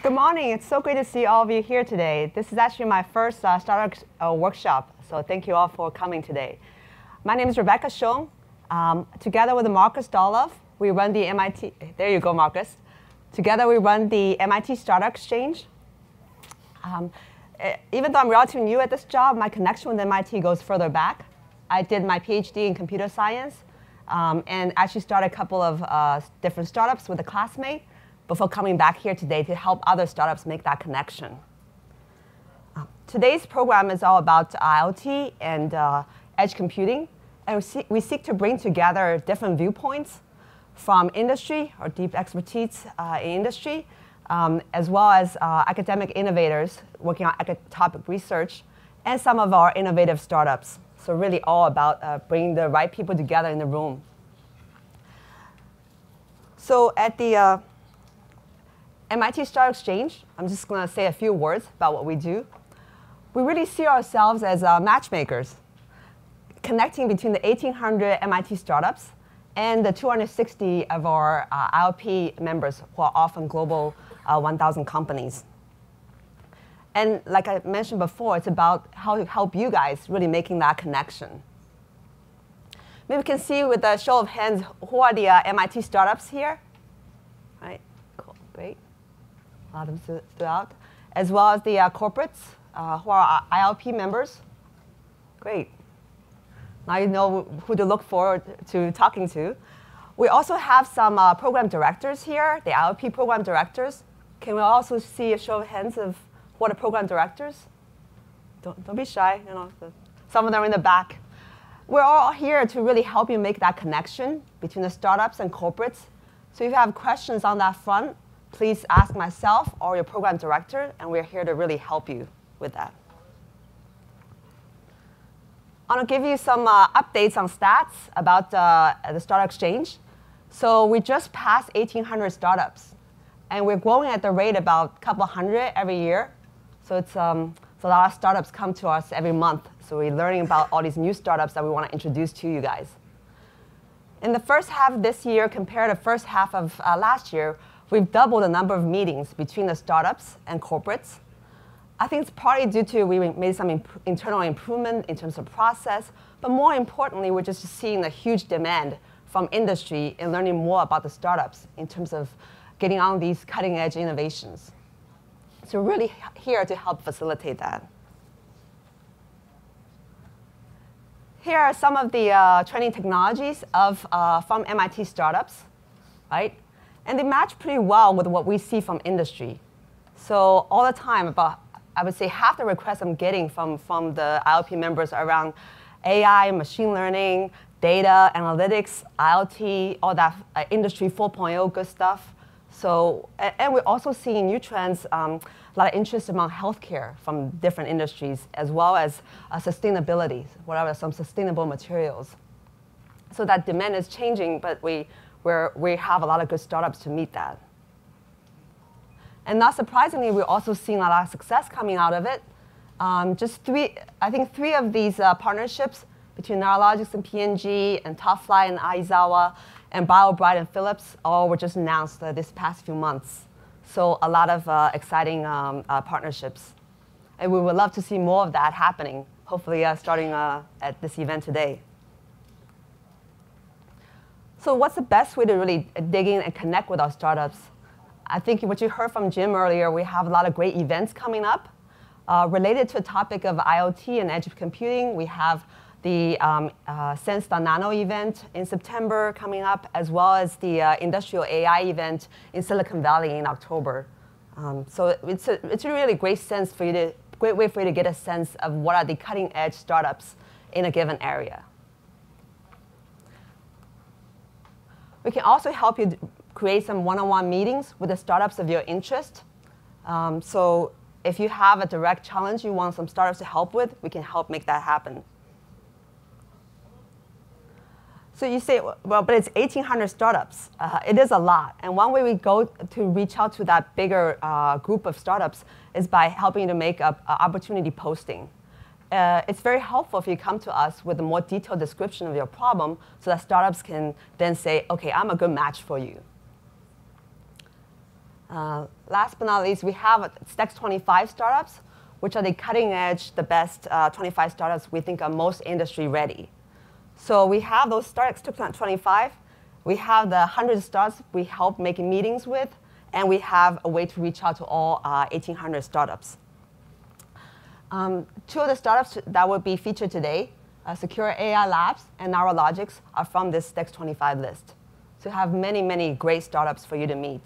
Good morning. It's so great to see all of you here today. This is actually my first startup workshop, so thank you all for coming today. My name is Rebecca Xiong. Together with Marcus Doloff, we run the MIT. There you go, Marcus. Together we run the MIT Startup Exchange. Even though I'm relatively new at this job, my connection with MIT goes further back. I did my PhD in computer science and actually started a couple of different startups with a classmate before coming back here today to help other startups make that connection. Today's program is all about IoT and edge computing. And we seek to bring together different viewpoints from industry or deep expertise in industry, as well as academic innovators working on topic research, and some of our innovative startups. So really all about bringing the right people together in the room. So at the MIT Startup Exchange, I'm just going to say a few words about what we do. We really see ourselves as matchmakers, connecting between the 1,800 MIT startups and the 260 of our ILP members who are often global 1,000 companies. And like I mentioned before, it's about how to help you guys really making that connection. Maybe we can see with a show of hands, who are the MIT startups here? Right, cool, great. A lot of them stood out. As well as the corporates who are ILP members. Great. Now you know who to look forward to talking to. We also have some program directors here, the ILP program directors. Can we also see a show of hands of what are program directors? Don't be shy. You know, some of them are in the back. We're all here to really help you make that connection between the startups and corporates. So if you have questions on that front, please ask myself or your program director, and we're here to really help you with that. I want to give you some updates on stats about the Startup Exchange. So we just passed 1,800 startups, and we're growing at the rate about a couple hundred every year. So it's a lot of startups come to us every month. So we're learning about all these new startups that we want to introduce to you guys. In the first half of this year compared to the first half of last year, we've doubled the number of meetings between the startups and corporates. I think it's partly due to we made some internal improvement in terms of process, but more importantly, we're just seeing a huge demand from industry and learning more about the startups in terms of getting on these cutting-edge innovations. So we're really here to help facilitate that. Here are some of the trending technologies from MIT startups, right? And they match pretty well with what we see from industry. So all the time, about I would say half the requests I'm getting from the ILP members are around AI, machine learning, data, analytics, IoT, all that industry 4.0 good stuff. So, and we're also seeing new trends, a lot of interest among healthcare from different industries, as well as sustainability, whatever, some sustainable materials. So that demand is changing, but we have a lot of good startups to meet that. And not surprisingly, we're also seeing a lot of success coming out of it. I think three of these partnerships between Neurologics and P&G and TopFly and Aizawa and BioBrite and Philips all were just announced this past few months. So a lot of exciting partnerships. And we would love to see more of that happening, hopefully starting at this event today. So what's the best way to really dig in and connect with our startups? I think what you heard from Jim earlier, we have a lot of great events coming up. Related to the topic of IoT and edge computing, we have the Sense.Nano event in September coming up, as well as the Industrial AI event in Silicon Valley in October. So it's a really great way for you to get a sense of what are the cutting edge startups in a given area. We can also help you create some one-on-one meetings with the startups of your interest. So if you have a direct challenge you want some startups to help with, we can help make that happen. So you say, well, but it's 1,800 startups. It is a lot. And one way we go to reach out to that bigger group of startups is by helping you to make an opportunity posting. It's very helpful if you come to us with a more detailed description of your problem so that startups can then say, OK, I'm a good match for you. Last but not least, we have STEX 25 startups, which are the cutting edge, the best 25 startups we think are most industry ready. So we have those startups 25. We have the 100 startups we help making meetings with, and we have a way to reach out to all 1,800 startups. Two of the startups that will be featured today, Secure AI Labs and Neurologics, are from this STEX 25 list. So you have many, many great startups for you to meet.